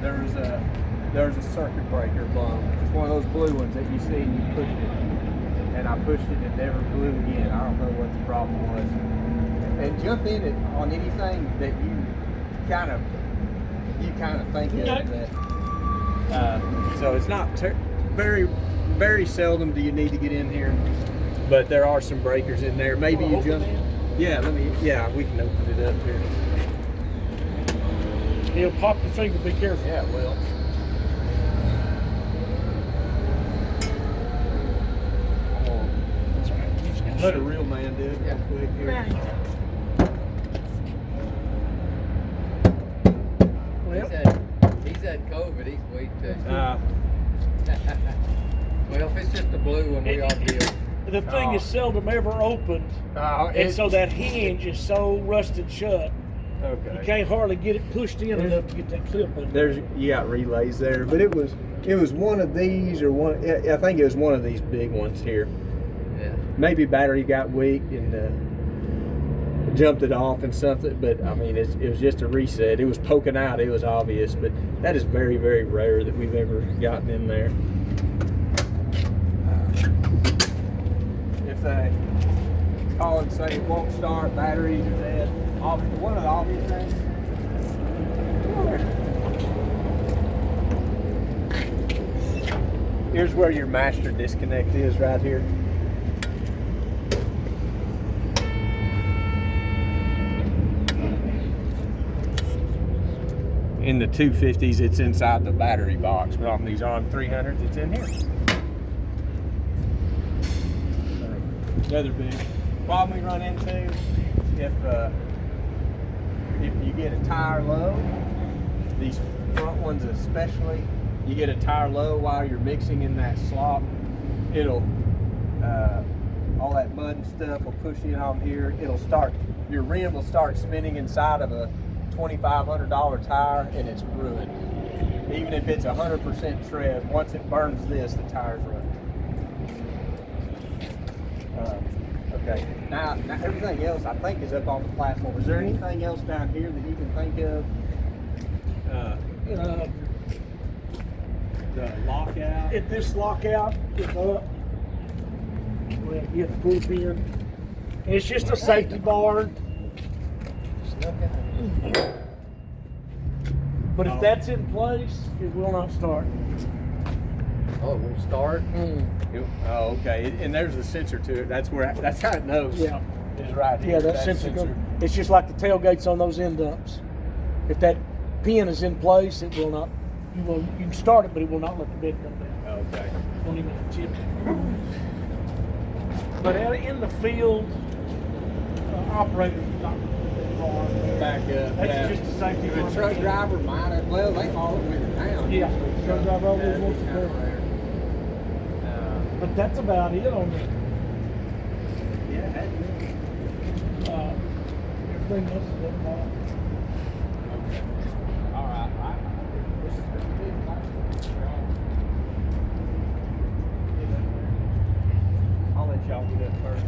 there's a circuit breaker blown. It's one of those blue ones that you see and you push it. And I pushed it and it never blew again. I don't know what the problem was. And jump in it on anything that you kind of think of that. So it's not very, very seldom do you need to get in here, but there are some breakers in there. Maybe you jump. Yeah, we can open it up here. He'll pop your finger. Be careful. Yeah, well. That's all right. You just gotta Let a shoot. real man do it real quick here. Well, He's had COVID. He's weak too. Uh, Well, if it's just a blue one, we all deal. the thing is seldom ever opened, and it's so that hinge is so rusted shut. okay. You can't hardly get it pushed in enough to get that clip in. You got relays there, but it was one of these or one. I think it was one of these big ones here. Yeah. Maybe battery got weak and jumped it off and something. But I mean, it was just a reset. It was poking out. It was obvious, but that is very, very rare that we've ever gotten in there. If they call and say it won't start, batteries are dead. One of the obvious things. Here's where your master disconnect is, right here. In the 250s, it's inside the battery box, but on these ARM300s, it's in here. Another big problem we run into, if you get a tire low, these front ones especially, you get a tire low while you're mixing in that slop, it'll all that mud and stuff will push in on here. Your rim will start spinning inside of a $2,500 tire, and it's ruined. Even if it's 100% tread, once it burns this, the tire's ruined. Okay, now everything else I think is up on the platform. Is there anything else down here that you can think of? The lockout. If this lockout is up, well, you have to pull it in. And it's just a safety bar. But if that's in place, it will not start. Oh, it won't start? Oh, okay. And there's a sensor to it. That's how it knows. Yeah. Is right here. Yeah, that sensor. It's just like the tailgates on those end dumps. If that pin is in place, it will not. You can start it, but it will not let the bed come down. Okay. Won't even chip it. But in the field, operators not Back up. That's just a safety The bar. truck driver might have. Well, they haul it with it down. Yeah, truck driver always wants to do it. But that's about it on the. Yeah, that's Everything else is up top. okay. All right. I'll let y'all get up first.